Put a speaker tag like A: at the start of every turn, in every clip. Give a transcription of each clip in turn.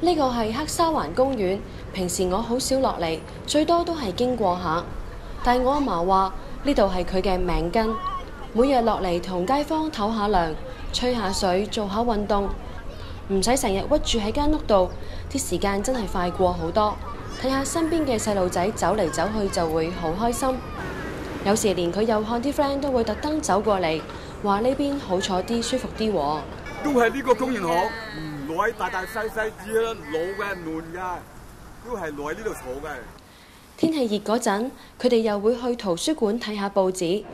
A: 呢個係黑沙環公園，平時我好少落嚟，最多都係經過下。但係我阿嫲話呢度係佢嘅命根，每日落嚟同街坊唞下涼、吹下水、做下運動，唔使成日屈住喺間屋度，啲時間真係快過好多。睇下身邊嘅細路仔走嚟走去就會好開心。有時連佢幼漢啲 friend 都會特登走過嚟，話呢邊好坐啲、舒服啲喎。
B: 都係呢個公園好，來大大細細至啦，老嘅、嫩嘅，都係來呢度坐嘅。
A: 天氣熱嗰陣，佢哋又會去圖書館睇下報紙。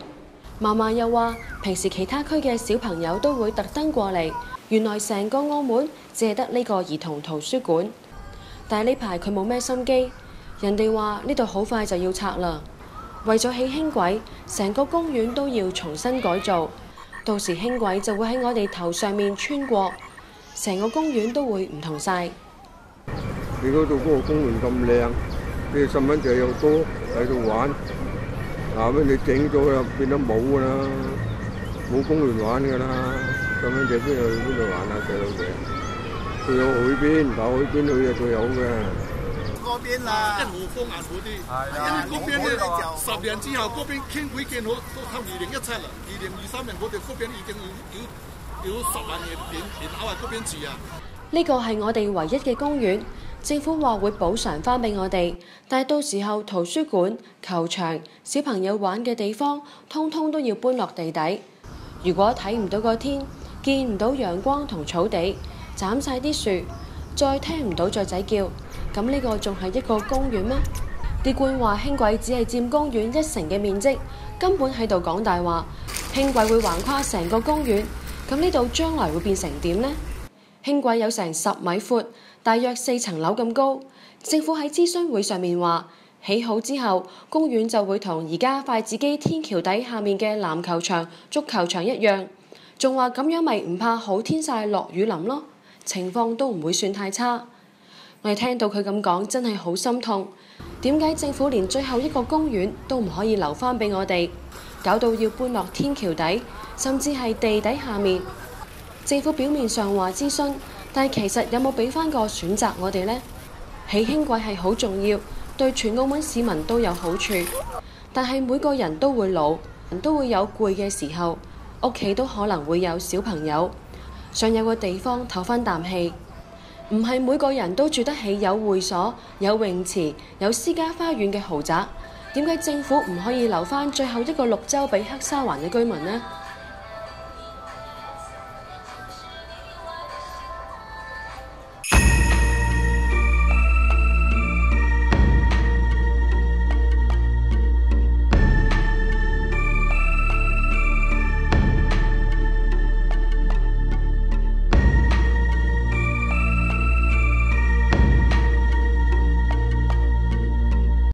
A: 嫲嫲又話，平時其他區嘅小朋友都會特登過嚟，原來成個澳門只係得呢個兒童圖書館。但係呢排佢冇咩心機，人哋話呢度好快就要拆啦。為咗起輕軌，成個公園都要重新改造，到時輕軌就會喺我哋頭上面穿過，成個公園都會唔同晒。
C: 你嗰度嗰個公園咁靚，啲細蚊仔又多喺度玩，後尾你整咗就變得冇㗎啦，冇公園玩㗎啦，細蚊仔邊度玩啊？細路仔，佢有海邊，跑海邊去啊，佢有嘅。
D: 嗰邊啊，
E: 一號風眼好啲，因為嗰邊咧10年之後，嗰邊輕軌建好都靠2017啦，2023年我哋嗰邊已經要10萬人口喺嗰邊住啊。
A: 呢個係我哋唯一嘅公園，政府話會補償翻俾我哋，但係到時候圖書館、球場、小朋友玩嘅地方，通通都要搬落地底。如果睇唔到個天，見唔到陽光同草地，斬晒啲樹，再聽唔到雀仔叫，咁呢個仲係一個公園咩？啲官話輕軌只係佔公園1成嘅面積，根本喺度講大話。輕軌會橫跨成個公園，咁呢度將來會變成點呢？輕軌有成10米闊，大約4層樓咁高。政府喺諮詢會上面話，起好之後，公園就會同而家筷子基天橋底下面嘅籃球場、足球場一樣，仲話咁樣咪唔怕好天曬落雨淋咯，情況都唔會算太差。我哋聽到佢咁講，真係好心痛。點解政府連最後一個公園都唔可以留返俾我哋，搞到要搬落天橋底，甚至係地底下面？政府表面上話諮詢，但係其實有冇俾翻個選擇我哋呢？起輕軌係好重要，對全澳門市民都有好處。但係每個人都會老，都會有攰嘅時候，屋企都可能會有小朋友，想有個地方唞翻啖氣。唔係每個人都住得起有會所、有泳池、有私家花園嘅豪宅。點解政府唔可以留翻最後一個綠洲俾黑沙環嘅居民呢？